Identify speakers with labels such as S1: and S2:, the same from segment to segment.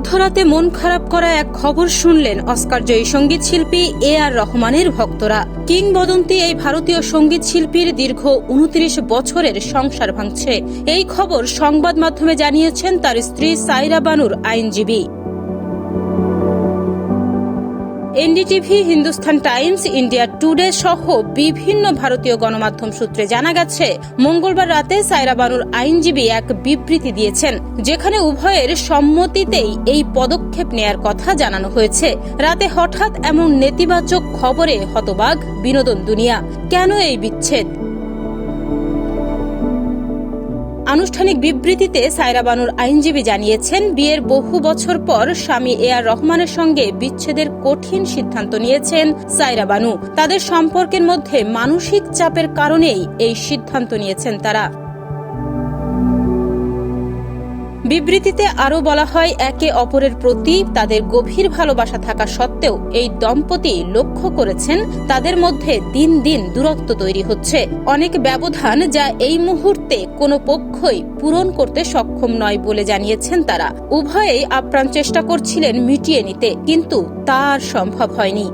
S1: মধ্যরাতে মন খারাপ করা এক খবর শুনলেন অস্কারজয়ী সঙ্গীত শিল্পী এ.আর রহমানের ভক্তরা। কিংবদন্তি এই ভারতীয় সঙ্গীত শিল্পীর দীর্ঘ ২৯ বছরের সংসার ভাঙছে। এই খবর সংবাদ মাধ্যমে জানিয়েছেন তার স্ত্রী সাইরা বানুর আইনজীবী। NDTV, Hindustan Times, India today সহ বিভিন্ন ভারতীয় গণমাধ্যম সূত্রে জানা গেছে, মঙ্গলবার রাতে সাইরা বানুর আইনজীবী এক বিবৃতি দিয়েছেন, যেখানে উভয়ের সম্মতিতেই এই পদক্ষেপ নেয়ার কথা জানানো হয়েছে। রাতে হঠাৎ এমন নেতিবাচক খবরে হতবাক বিনোদন দুনিয়া। কেন এই বিচ্ছেদ? আনুষ্ঠানিক বিবৃতিতে সাইরা বানুর আইনজীবী জানিয়েছেন, বিয়ের বহু বছর পর স্বামী এ.আর রহমানের সঙ্গে বিচ্ছেদের কঠিন সিদ্ধান্ত নিয়েছেন সাইরা বানু। তাদের সম্পর্কের মধ্যে মানসিক চাপের কারণেই এই সিদ্ধান্ত নিয়েছেন তারা। বিবৃতিতে আরও বলা হয়, একে অপরের প্রতি তাদের গভীর ভালোবাসা থাকা সত্ত্বেও এই দম্পতি লক্ষ্য করেছেন তাদের মধ্যে দিন দিন দূরত্ব তৈরি হচ্ছে। অনেক ব্যবধান যা এই মুহূর্তে কোনো পক্ষই পূরণ করতে সক্ষম নয় বলে জানিয়েছেন তারা। উভয়েই আপ্রাণ চেষ্টা করছিলেন মিটিয়ে নিতে, কিন্তু তা আর সম্ভব হয়নি।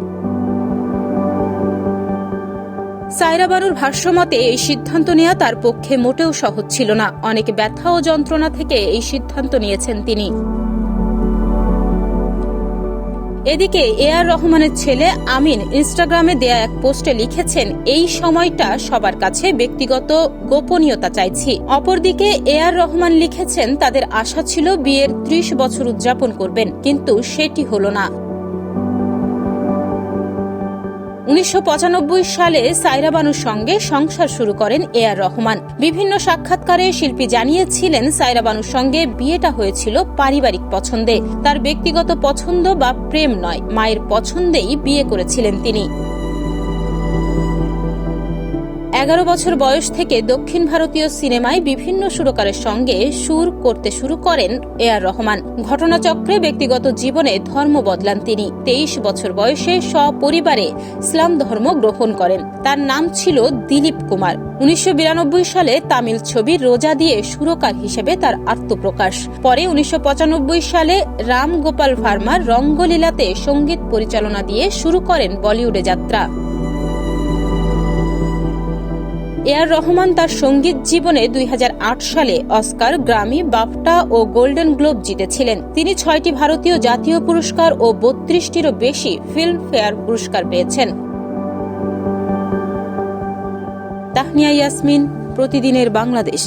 S1: সাইরা বানুর ভাষ্যমতে এই সিদ্ধান্ত নেওয়া তার পক্ষে মোটেও সহজ ছিল না। অনেক ব্যথা ও যন্ত্রণা থেকে এই সিদ্ধান্ত নিয়েছেন তিনি। এদিকে এ.আর রহমানের ছেলে আমিন ইনস্টাগ্রামে দেয়া এক পোস্টে লিখেছেন, এই সময়টা সবার কাছে ব্যক্তিগত গোপনীয়তা চাইছি। অপরদিকে এ.আর রহমান লিখেছেন, তাদের আশা ছিল বিয়ের ৩০ বছর উদযাপন করবেন, কিন্তু সেটি হলো না। ১৯৯৫ সালে সাইরা বানুর সঙ্গে সংসার শুরু করেন এ.আর রহমান। বিভিন্ন সাক্ষাৎকারে শিল্পী জানিয়েছিলেন, সাইরা বানুর সঙ্গে বিয়েটা হয়েছিল পারিবারিক পছন্দে, তার ব্যক্তিগত পছন্দ বা প্রেম নয়। মায়ের পছন্দেই বিয়ে করেছিলেন তিনি। ১১ বছর বয়স থেকে দক্ষিণ ভারতীয় সিনেমায় বিভিন্ন সুরকারের সঙ্গে সুর করতে শুরু করেন এ.আর রহমান। ঘটনাচক্রে ব্যক্তিগত জীবনে ধর্ম বদলান তিনি। ২৩ বছর বয়সে সপরিবারে ইসলাম ধর্ম গ্রহণ করেন। তার নাম ছিল দিলীপ কুমার। ১৯৯২ সালে তামিল ছবি রোজা দিয়ে সুরকার হিসেবে তার আত্মপ্রকাশ। পরে ১৯৯৫ সালে রাম গোপাল ভার্মার রঙ্গলীলাতে সঙ্গীত পরিচালনা দিয়ে শুরু করেন বলিউডে যাত্রা। এ.আর রহমান তার সঙ্গীত জীবনে ২০০৮ সালে অস্কার, গ্রামি, বাফটা ও গোল্ডেন গ্লোব জিতেছিলেন। তিনি ৬টি ভারতীয় জাতীয় পুরস্কার ও ৩২টিরও বেশি ফিল্মফেয়ার পুরস্কার পেয়েছেন। তাহনিয়া ইয়াসমিন, প্রতিদিনের বাংলাদেশ।